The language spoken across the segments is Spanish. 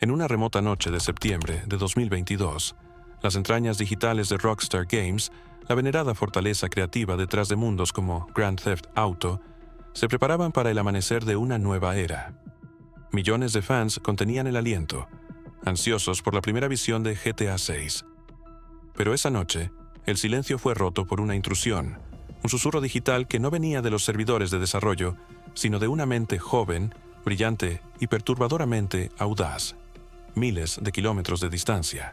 En una remota noche de septiembre de 2022, las entrañas digitales de Rockstar Games, la venerada fortaleza creativa detrás de mundos como Grand Theft Auto, se preparaban para el amanecer de una nueva era. Millones de fans contenían el aliento, ansiosos por la primera visión de GTA 6. Pero esa noche, el silencio fue roto por una intrusión, un susurro digital que no venía de los servidores de desarrollo, sino de una mente joven, brillante y perturbadoramente audaz, miles de kilómetros de distancia.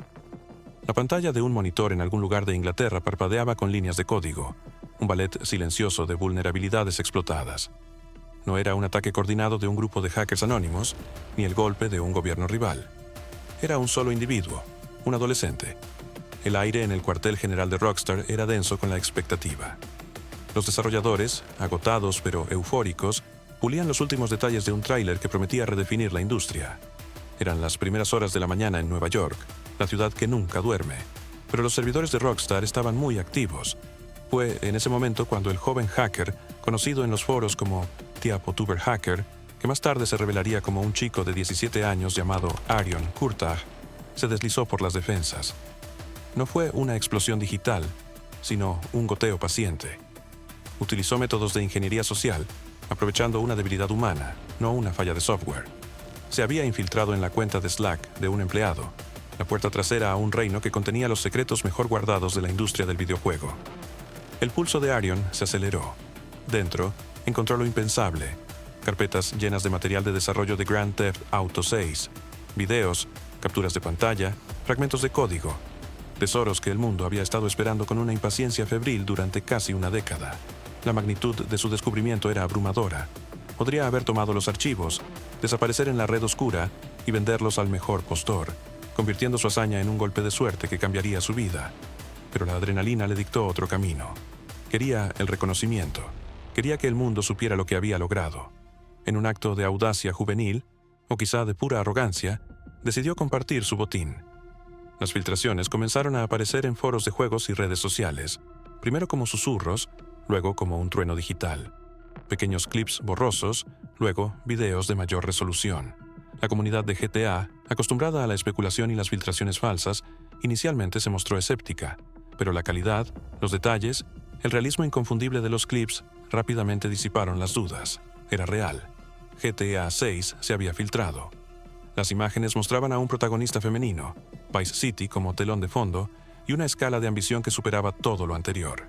La pantalla de un monitor en algún lugar de Inglaterra parpadeaba con líneas de código, un ballet silencioso de vulnerabilidades explotadas. No era un ataque coordinado de un grupo de hackers anónimos, ni el golpe de un gobierno rival. Era un solo individuo, un adolescente. El aire en el cuartel general de Rockstar era denso con la expectativa. Los desarrolladores, agotados pero eufóricos, pulían los últimos detalles de un tráiler que prometía redefinir la industria. Eran las primeras horas de la mañana en Nueva York, la ciudad que nunca duerme. Pero los servidores de Rockstar estaban muy activos. Fue en ese momento cuando el joven hacker, conocido en los foros como Tiapo Tuber Hacker, que más tarde se revelaría como un chico de 17 años llamado Arion Kurtag, se deslizó por las defensas. No fue una explosión digital, sino un goteo paciente. Utilizó métodos de ingeniería social, aprovechando una debilidad humana, no una falla de software. Se había infiltrado en la cuenta de Slack de un empleado, la puerta trasera a un reino que contenía los secretos mejor guardados de la industria del videojuego. El pulso de Arion se aceleró. Dentro, encontró lo impensable: carpetas llenas de material de desarrollo de Grand Theft Auto 6, videos, capturas de pantalla, fragmentos de código, tesoros que el mundo había estado esperando con una impaciencia febril durante casi una década. La magnitud de su descubrimiento era abrumadora. Podría haber tomado los archivos, desaparecer en la red oscura y venderlos al mejor postor, convirtiendo su hazaña en un golpe de suerte que cambiaría su vida. Pero la adrenalina le dictó otro camino. Quería el reconocimiento. Quería que el mundo supiera lo que había logrado. En un acto de audacia juvenil, o quizá de pura arrogancia, decidió compartir su botín. Las filtraciones comenzaron a aparecer en foros de juegos y redes sociales, primero como susurros, luego como un trueno digital. Pequeños clips borrosos, luego videos de mayor resolución. La comunidad de GTA, acostumbrada a la especulación y las filtraciones falsas, inicialmente se mostró escéptica, pero la calidad, los detalles, el realismo inconfundible de los clips rápidamente disiparon las dudas. Era real. GTA 6 se había filtrado. Las imágenes mostraban a un protagonista femenino, Vice City como telón de fondo y una escala de ambición que superaba todo lo anterior.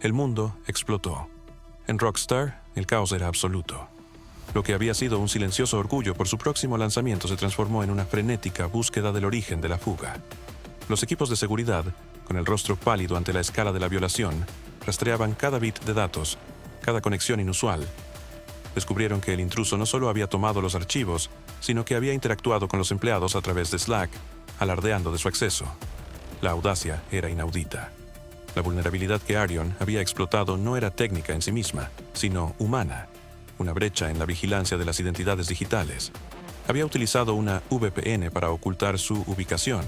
El mundo explotó. En Rockstar, el caos era absoluto. Lo que había sido un silencioso orgullo por su próximo lanzamiento se transformó en una frenética búsqueda del origen de la fuga. Los equipos de seguridad, con el rostro pálido ante la escala de la violación, rastreaban cada bit de datos, cada conexión inusual. Descubrieron que el intruso no solo había tomado los archivos, sino que había interactuado con los empleados a través de Slack, alardeando de su acceso. La audacia era inaudita. La vulnerabilidad que Arion había explotado no era técnica en sí misma, sino humana, una brecha en la vigilancia de las identidades digitales. Había utilizado una VPN para ocultar su ubicación,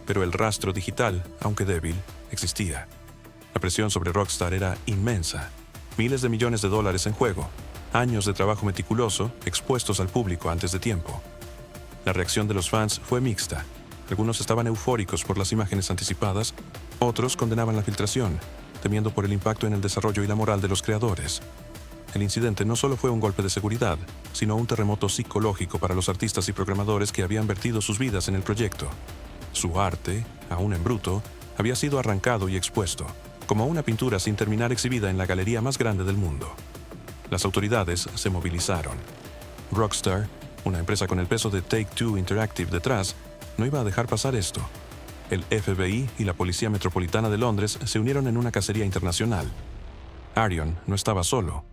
pero el rastro digital, aunque débil, existía. La presión sobre Rockstar era inmensa. Miles de millones de dólares en juego, años de trabajo meticuloso expuestos al público antes de tiempo. La reacción de los fans fue mixta. Algunos estaban eufóricos por las imágenes anticipadas, otros condenaban la filtración, temiendo por el impacto en el desarrollo y la moral de los creadores. El incidente no solo fue un golpe de seguridad, sino un terremoto psicológico para los artistas y programadores que habían vertido sus vidas en el proyecto. Su arte, aún en bruto, había sido arrancado y expuesto, como una pintura sin terminar exhibida en la galería más grande del mundo. Las autoridades se movilizaron. Rockstar, una empresa con el peso de Take-Two Interactive detrás, no iba a dejar pasar esto. El FBI y la Policía Metropolitana de Londres se unieron en una cacería internacional. Arion no estaba solo.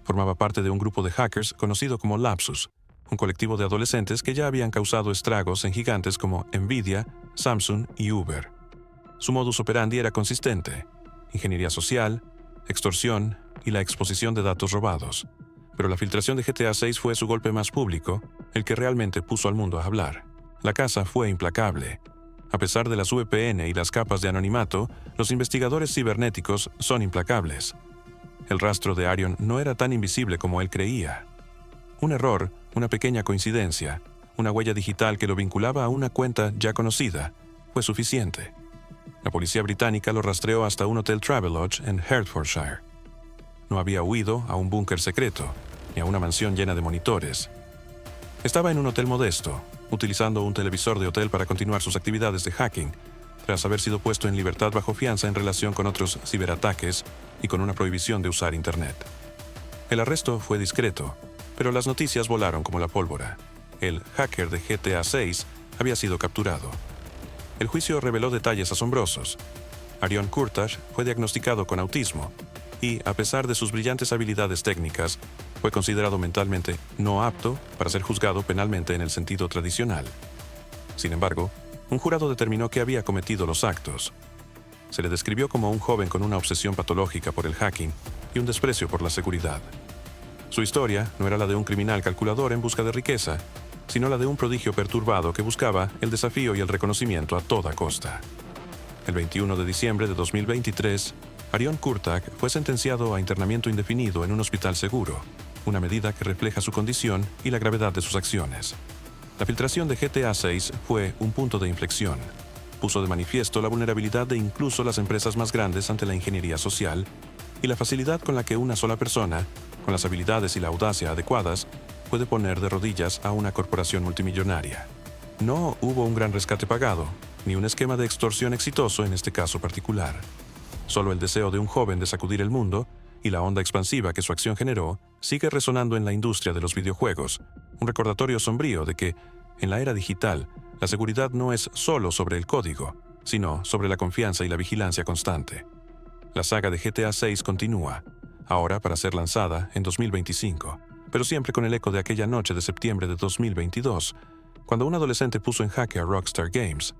Formaba parte de un grupo de hackers conocido como Lapsus, un colectivo de adolescentes que ya habían causado estragos en gigantes como Nvidia, Samsung y Uber. Su modus operandi era consistente: ingeniería social, extorsión y la exposición de datos robados. Pero la filtración de GTA 6 fue su golpe más público, el que realmente puso al mundo a hablar. La caza fue implacable. A pesar de las VPN y las capas de anonimato, los investigadores cibernéticos son implacables. El rastro de Arion no era tan invisible como él creía. Un error, una pequeña coincidencia, una huella digital que lo vinculaba a una cuenta ya conocida, fue suficiente. La policía británica lo rastreó hasta un hotel Travelodge en Hertfordshire. No había huido a un búnker secreto, ni a una mansión llena de monitores. Estaba en un hotel modesto, utilizando un televisor de hotel para continuar sus actividades de hacking, tras haber sido puesto en libertad bajo fianza en relación con otros ciberataques y con una prohibición de usar Internet. El arresto fue discreto, pero las noticias volaron como la pólvora. El hacker de GTA 6 había sido capturado. El juicio reveló detalles asombrosos. Arion Kurtaj fue diagnosticado con autismo y, a pesar de sus brillantes habilidades técnicas, fue considerado mentalmente no apto para ser juzgado penalmente en el sentido tradicional. Sin embargo, un jurado determinó que había cometido los actos. Se le describió como un joven con una obsesión patológica por el hacking y un desprecio por la seguridad. Su historia no era la de un criminal calculador en busca de riqueza, sino la de un prodigio perturbado que buscaba el desafío y el reconocimiento a toda costa. El 21 de diciembre de 2023, Arion Kurtaj fue sentenciado a internamiento indefinido en un hospital seguro, una medida que refleja su condición y la gravedad de sus acciones. La filtración de GTA 6 fue un punto de inflexión. Puso de manifiesto la vulnerabilidad de incluso las empresas más grandes ante la ingeniería social y la facilidad con la que una sola persona, con las habilidades y la audacia adecuadas, puede poner de rodillas a una corporación multimillonaria. No hubo un gran rescate pagado, ni un esquema de extorsión exitoso en este caso particular. Solo el deseo de un joven de sacudir el mundo y la onda expansiva que su acción generó sigue resonando en la industria de los videojuegos, un recordatorio sombrío de que, en la era digital, la seguridad no es solo sobre el código, sino sobre la confianza y la vigilancia constante. La saga de GTA 6 continúa, ahora para ser lanzada en 2025, pero siempre con el eco de aquella noche de septiembre de 2022, cuando un adolescente puso en jaque a Rockstar Games.